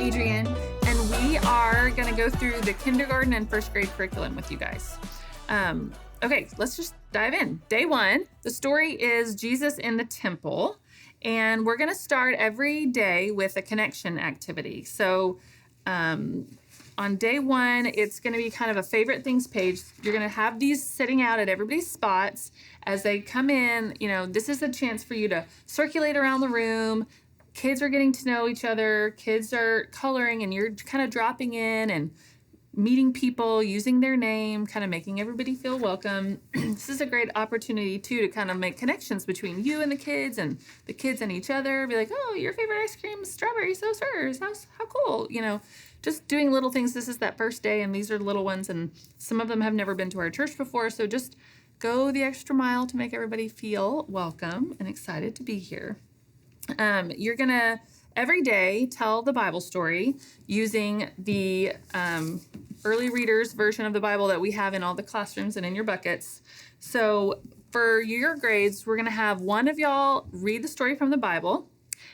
Adrienne, and we are going to go through the kindergarten and first grade curriculum with you guys. Okay, let's just dive in. Day 1, the story is Jesus in the temple, and we're going to start every day with a connection activity. So on day 1, it's going to be kind of a favorite things page. You're going to have these sitting out at everybody's spots as they come in. You know, this is a chance for you to circulate around the room. Kids are getting to know each other. Kids are coloring, and you're kind of dropping in and meeting people, using their name, kind of making everybody feel welcome. This is a great opportunity, too, to kind of make connections between you and the kids and each other. Be like, oh, your favorite ice cream is strawberry, so's hers. How cool, you know. Just doing little things. This is that first day, and these are little ones, and some of them have never been to our church before, so just go the extra mile to make everybody feel welcome and excited to be here. You're going to, every day, tell the Bible story using the early readers version of the Bible that we have in all the classrooms and in your buckets. So for your grades, we're going to have one of y'all read the story from the Bible,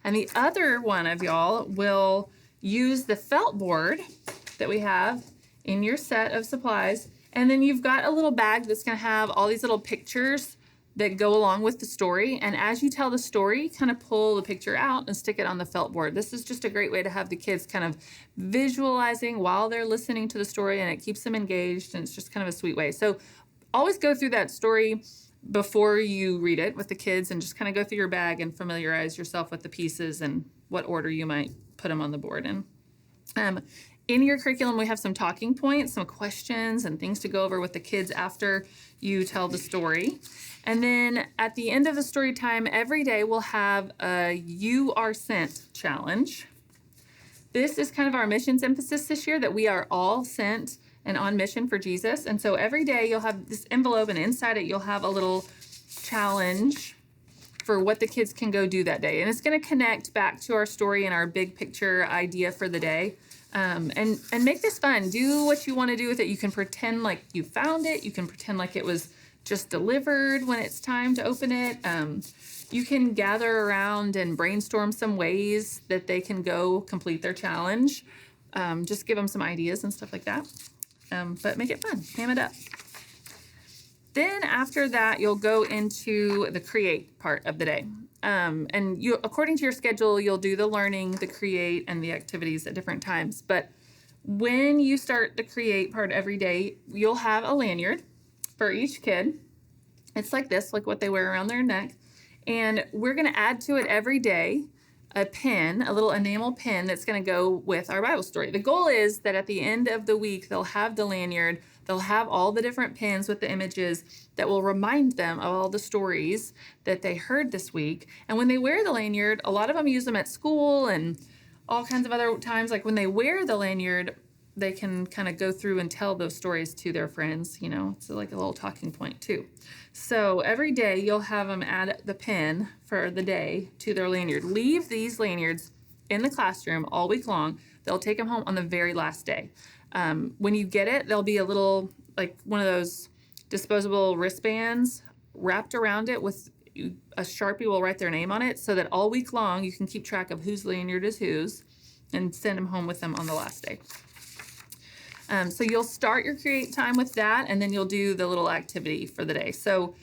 and the other one of y'all will use the felt board that we have in your set of supplies. And then you've got a little bag that's going to have all these little pictures that go along with the story. And as you tell the story, kind of pull the picture out and stick it on the felt board. This is just a great way to have the kids kind of visualizing while they're listening to the story, and it keeps them engaged, and it's just kind of a sweet way. So always go through that story before you read it with the kids, and just kind of go through your bag and familiarize yourself with the pieces and what order you might put them on the board in. In your curriculum, we have some talking points, some questions, and things to go over with the kids after you tell the story. And then at the end of the story time, every day we'll have a You Are Sent challenge. This is kind of our missions emphasis this year, that we are all sent and on mission for Jesus. And so every day you'll have this envelope, and inside it you'll have a little challenge for what the kids can go do that day. And it's going to connect back to our story and our big picture idea for the day. And make this fun. Do what you want to do with it. You can pretend like you found it. You can pretend like it was just delivered when it's time to open it. You can gather around and brainstorm some ways that they can go complete their challenge. Just give them some ideas and stuff like that. But make it fun. Ham it up. Then after that, you'll go into the create part of the day. And you, according to your schedule, you'll do the learning, the create, and the activities at different times. But when you start the create part every day, you'll have a lanyard for each kid. It's like this, like what they wear around their neck. And we're going to add to it every day a pin, a little enamel pin that's going to go with our Bible story. The goal is that at the end of the week, they'll have the lanyard. They'll have all the different pins with the images that will remind them of all the stories that they heard this week. And when they wear the lanyard, a lot of them use them at school and all kinds of other times. Like when they wear the lanyard, they can kind of go through and tell those stories to their friends. You know, it's like a little talking point too. So every day you'll have them add the pin for the day to their lanyard. Leave these lanyards in the classroom all week long. They'll take them home on the very last day. When you get it, there'll be a little, like one of those disposable wristbands wrapped around it with a Sharpie will write their name on it, so that all week long you can keep track of whose lanyard is whose and send them home with them on the last day. So you'll start your create time with that, and then you'll do the little activity for the day. So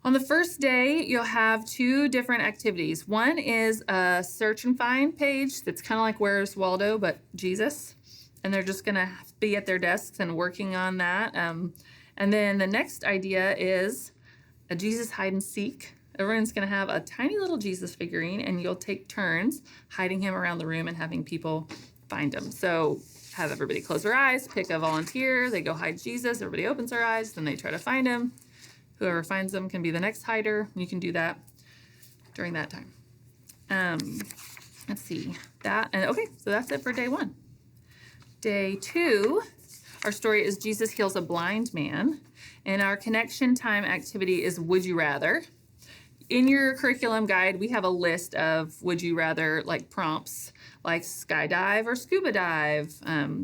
on the first day, you'll have 2 different activities. One is a search and find page that's kind of like Where's Waldo, but Jesus. And they're just going to be at their desks and working on that. And then the next idea is a Jesus hide and seek. Everyone's going to have a tiny little Jesus figurine, and you'll take turns hiding him around the room and having people find him. So have everybody close their eyes, pick a volunteer, they go hide Jesus, everybody opens their eyes, then they try to find him. Whoever finds them can be the next hider. You can do that during that time. Let's see. That, and okay, so that's it for day 1. Day 2, our story is Jesus heals a blind man, and our connection time activity is Would You Rather. In your curriculum guide, we have a list of would you rather, like prompts, like skydive or scuba dive,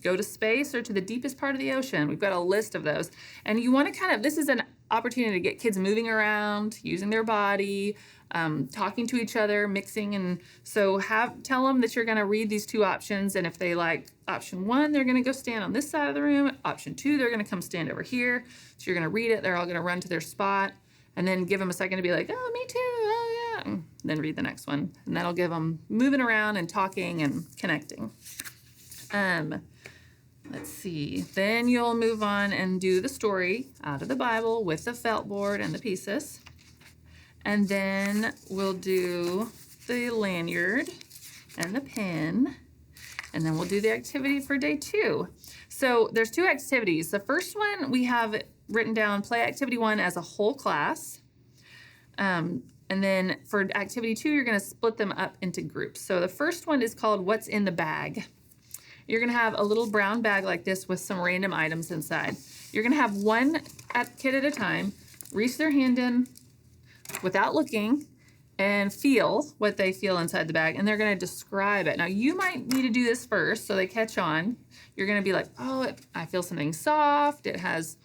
go to space or to the deepest part of the ocean. We've got a list of those. And you want to this is an opportunity to get kids moving around, using their body, talking to each other, mixing. And so tell them that you're going to read these two options. And if they like option 1, they're going to go stand on this side of the room. Option 2, they're going to come stand over here. So you're going to read it. They're all going to run to their spot. And then give them a second to be like, oh, me too, oh yeah. And then read the next one. And that'll give them moving around and talking and connecting. Let's see. Then you'll move on and do the story out of the Bible with the felt board and the pieces. And then we'll do the lanyard and the pin. And then we'll do the activity for day 2. So there's 2 activities. The first one we have written down, play activity 1 as a whole class. And then for activity 2, you're going to split them up into groups. So the first one is called What's in the Bag. You're going to have a little brown bag like this with some random items inside. You're going to have one kid at a time reach their hand in without looking and feel what they feel inside the bag, and they're going to describe it. Now, you might need to do this first so they catch on. You're going to be like, oh, I feel something soft. It has,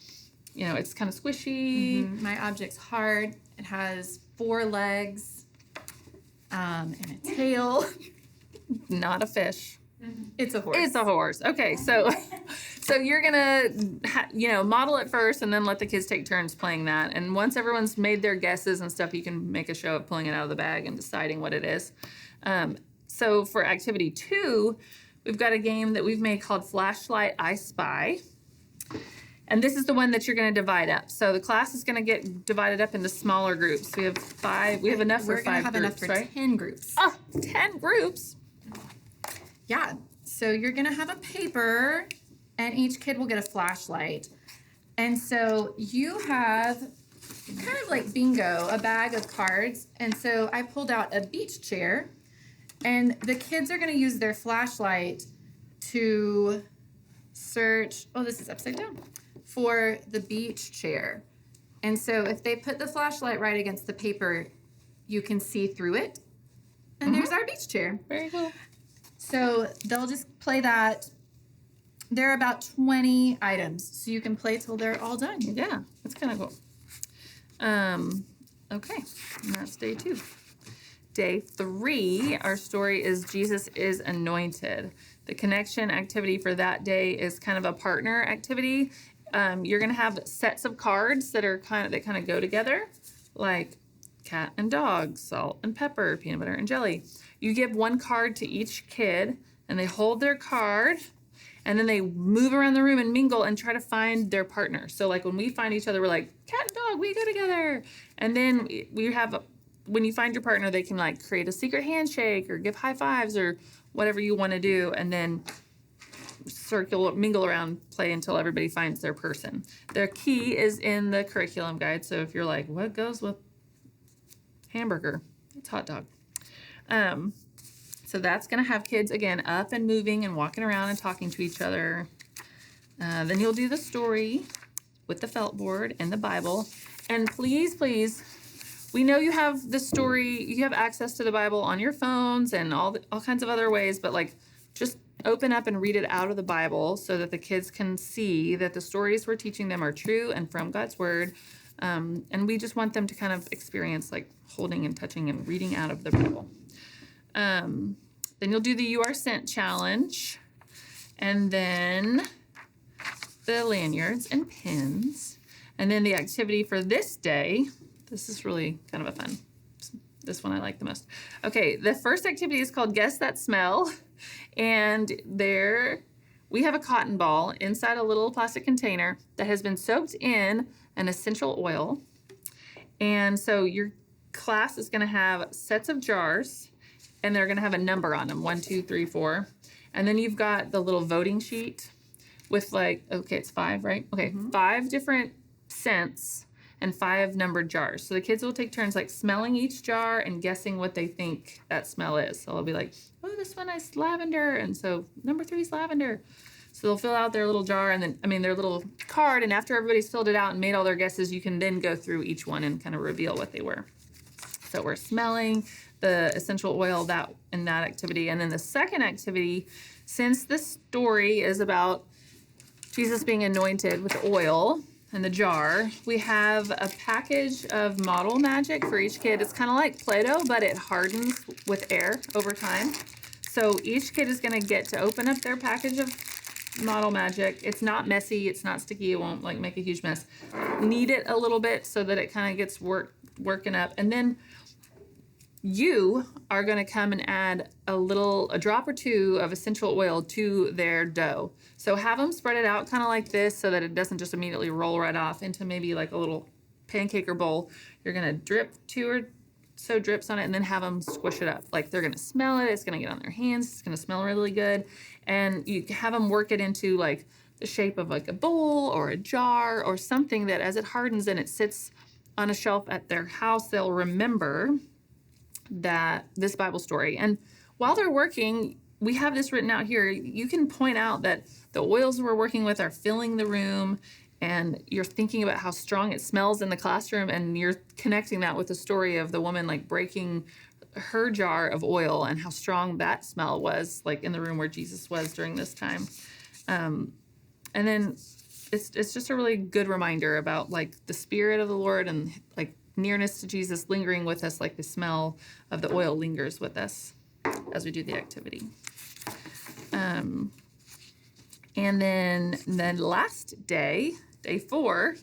it's kind of squishy. Mm-hmm. My object's hard. It has 4 legs and a tail. Not a fish. It's a horse. It's a horse. Okay, so you're gonna model it first, and then let the kids take turns playing that. And once everyone's made their guesses and stuff, you can make a show of pulling it out of the bag and deciding what it is. So for activity 2, we've got a game that we've made called Flashlight I Spy. And this is the one that you're going to divide up. So the class is going to get divided up into smaller groups. We have 5. We have enough for 5 groups, We're going to have enough for right? 10 groups. Oh, 10 groups. Yeah. So you're going to have a paper, and each kid will get a flashlight. And so you have kind of like bingo, a bag of cards. And so I pulled out a beach chair, and the kids are going to use their flashlight to search, this is upside down, for the beach chair. And so if they put the flashlight right against the paper, you can see through it. And there's our beach chair. Very cool. So they'll just play that. There are about 20 items, so you can play till they're all done. Yeah, that's kind of cool. Okay, and that's day 2. Day 3, our story is Jesus is Anointed. The connection activity for that day is kind of a partner activity. You're going to have sets of cards that kind of go together, like cat and dog, salt and pepper, peanut butter and jelly. You give one card to each kid, and they hold their card, and then they move around the room and mingle and try to find their partner. So like when we find each other, we're like, cat and dog, we go together. And then when you find your partner, they can like create a secret handshake or give high fives or whatever you want to do, and then mingle around, play until everybody finds their person. Their key is in the curriculum guide. So if you're like, what goes with hamburger? It's hot dog. So that's going to have kids, again, up and moving and walking around and talking to each other. Then you'll do the story with the felt board and the Bible. And please, we know you have the story, you have access to the Bible on your phones and all kinds of other ways, but like just open up and read it out of the Bible so that the kids can see that the stories we're teaching them are true and from God's Word. And we just want them to kind of experience like holding and touching and reading out of the Bible. Then you'll do the You Are Sent challenge, and then the lanyards and pins, and then the activity for this day. This is really kind of a fun. This one I like the most. Okay, the first activity is called Guess That Smell, and there we have a cotton ball inside a little plastic container that has been soaked in an essential oil, and so your class is going to have sets of jars. And they're going to have a number on them, 1, 2, 3, 4. And then you've got the little voting sheet with it's 5, right? Okay, 5 different scents and 5 numbered jars. So the kids will take turns like smelling each jar and guessing what they think that smell is. So they'll be like, oh, this one is lavender. And so number 3 is lavender. So they'll fill out their little jar their little card. And after everybody's filled it out and made all their guesses, you can then go through each one and kind of reveal what they were. So we're smelling the essential oil that in that activity. And then the second activity, since the story is about Jesus being anointed with oil in the jar, we have a package of model magic for each kid. It's kind of like Play-Doh, but it hardens with air over time. So each kid is going to get to open up their package of model magic. It's not messy, it's not sticky, it won't like make a huge mess. Knead it a little bit so that it kind of gets working up, and then you are going to come and add a drop or two of essential oil to their dough. So have them spread it out kind of like this so that it doesn't just immediately roll right off into maybe like a little pancake or bowl. You're going to drip 2 or so drips on it and then have them squish it up. Like they're going to smell it. It's going to get on their hands. It's going to smell really good. And you have them work it into like the shape of like a bowl or a jar or something that as it hardens and it sits on a shelf at their house, they'll remember that this Bible story. And while they're working, we have this written out here. You can point out that the oils we're working with are filling the room, and you're thinking about how strong it smells in the classroom, and you're connecting that with the story of the woman like breaking her jar of oil and how strong that smell was like in the room where Jesus was during this time. And then it's just a really good reminder about like the Spirit of the Lord and like nearness to Jesus lingering with us, like the smell of the oil lingers with us as we do the activity. And then the last day, day 4,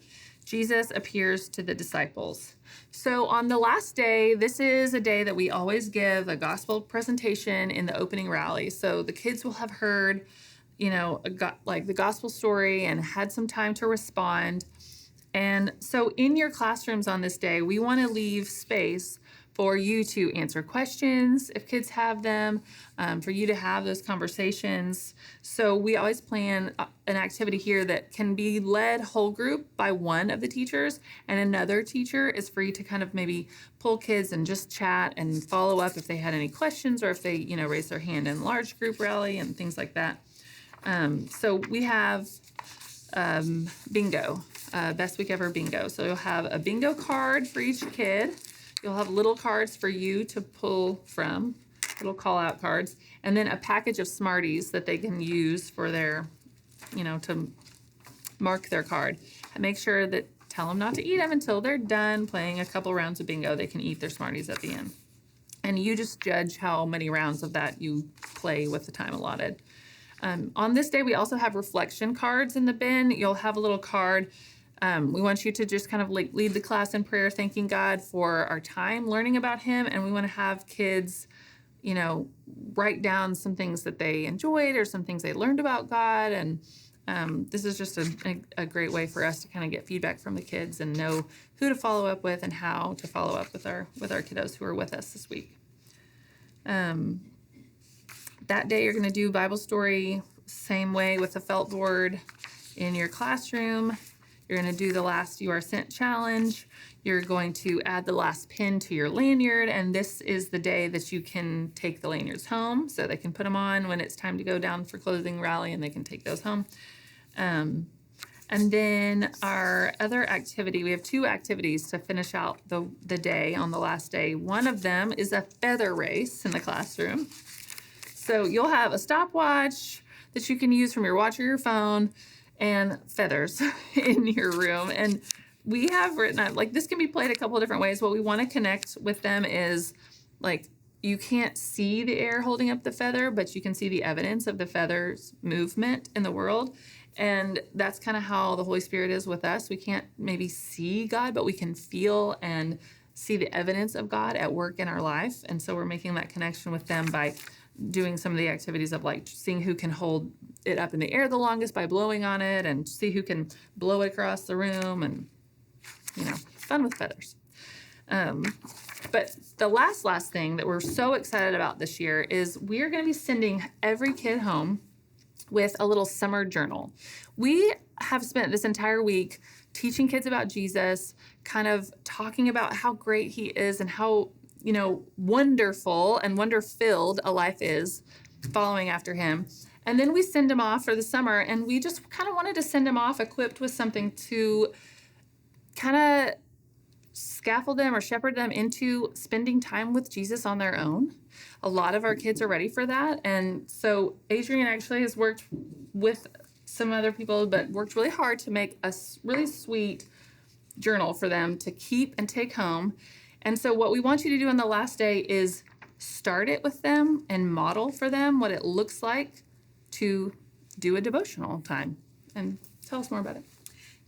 Jesus appears to the disciples. So on the last day, this is a day that we always give a gospel presentation in the opening rally. So the kids will have heard, like the gospel story and had some time to respond. And so in your classrooms on this day, we want to leave space for you to answer questions if kids have them, for you to have those conversations. So we always plan an activity here that can be led whole group by one of the teachers, and another teacher is free to kind of maybe pull kids and just chat and follow up if they had any questions or if they, raise their hand in large group rally and things like that. So we have bingo, best week ever bingo. So you'll have a bingo card for each kid. You'll have little cards for you to pull from, little call out cards, and then a package of Smarties that they can use for their, to mark their card. And make sure that, tell them not to eat them until they're done playing a couple rounds of bingo. They can eat their Smarties at the end. And you just judge how many rounds of that you play with the time allotted. On this day, we also have reflection cards in the bin. You'll have a little card. We want you to just kind of like lead the class in prayer, thanking God for our time learning about Him. And we want to have kids, write down some things that they enjoyed or some things they learned about God. And this is just a great way for us to kind of get feedback from the kids and know who to follow up with and how to follow up with our kiddos who are with us this week. That day, you're going to do Bible story same way with a felt board in your classroom. You're going to do the last You Are Sent challenge. You're going to add the last pin to your lanyard, and this is the day that you can take the lanyards home, so they can put them on when it's time to go down for closing rally, and they can take those home. And then our other activity, we have 2 activities to finish out the day on the last day. One of them is a feather race in the classroom. So you'll have a stopwatch that you can use from your watch or your phone and feathers in your room. And we have written out, like, this can be played a couple of different ways. What we want to connect with them is, like, you can't see the air holding up the feather, but you can see the evidence of the feather's movement in the world. And that's kind of how the Holy Spirit is with us. We can't maybe see God, but we can feel and see the evidence of God at work in our life. And so we're making that connection with them by doing some of the activities of like seeing who can hold it up in the air the longest by blowing on it, and see who can blow it across the room, and fun with feathers. But the last thing that we're so excited about this year is we're going to be sending every kid home with a little summer journal. We have spent this entire week teaching kids about Jesus, kind of talking about how great He is and how wonderful and wonder-filled a life is following after Him. And then we send them off for the summer, and we just kind of wanted to send them off equipped with something to kind of scaffold them or shepherd them into spending time with Jesus on their own. A lot of our kids are ready for that. And so Adrian actually has worked with some other people, but worked really hard to make a really sweet journal for them to keep and take home. And so what we want you to do on the last day is start it with them and model for them what it looks like to do a devotional time. And tell us more about it.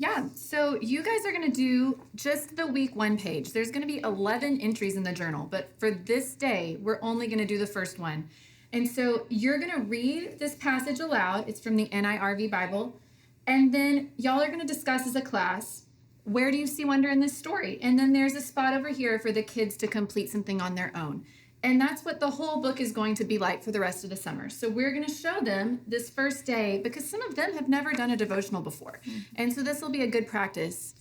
Yeah, so you guys are going to do just the week 1 page. There's going to be 11 entries in the journal, but for this day, we're only going to do the first one. And so you're going to read this passage aloud. It's from the NIRV Bible. And then y'all are going to discuss as a class, where do you see wonder in this story? And then there's a spot over here for the kids to complete something on their own. And that's what the whole book is going to be like for the rest of the summer. So we're going to show them this first day because some of them have never done a devotional before. And so this will be a good practice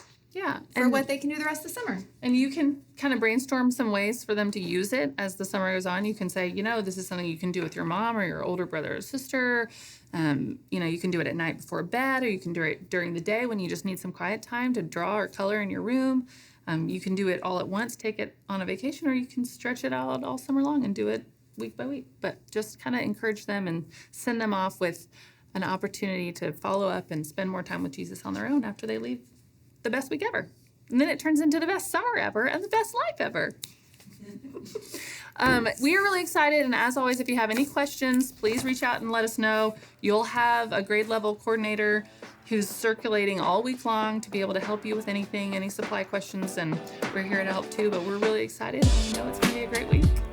for what they can do the rest of the summer. And you can kind of brainstorm some ways for them to use it as the summer goes on. You can say, this is something you can do with your mom or your older brother or sister. You can do it at night before bed, or you can do it during the day when you just need some quiet time to draw or color in your room. You can do it all at once, take it on a vacation, or you can stretch it out all summer long and do it week by week. But just kind of encourage them and send them off with an opportunity to follow up and spend more time with Jesus on their own after they leave the best week ever. And then it turns into the best summer ever and the best life ever. We are really excited, and as always, if you have any questions, please reach out and let us know. You'll have a grade level coordinator who's circulating all week long to be able to help you with anything, any supply questions, and we're here to help too, but we're really excited, and we know it's going to be a great week.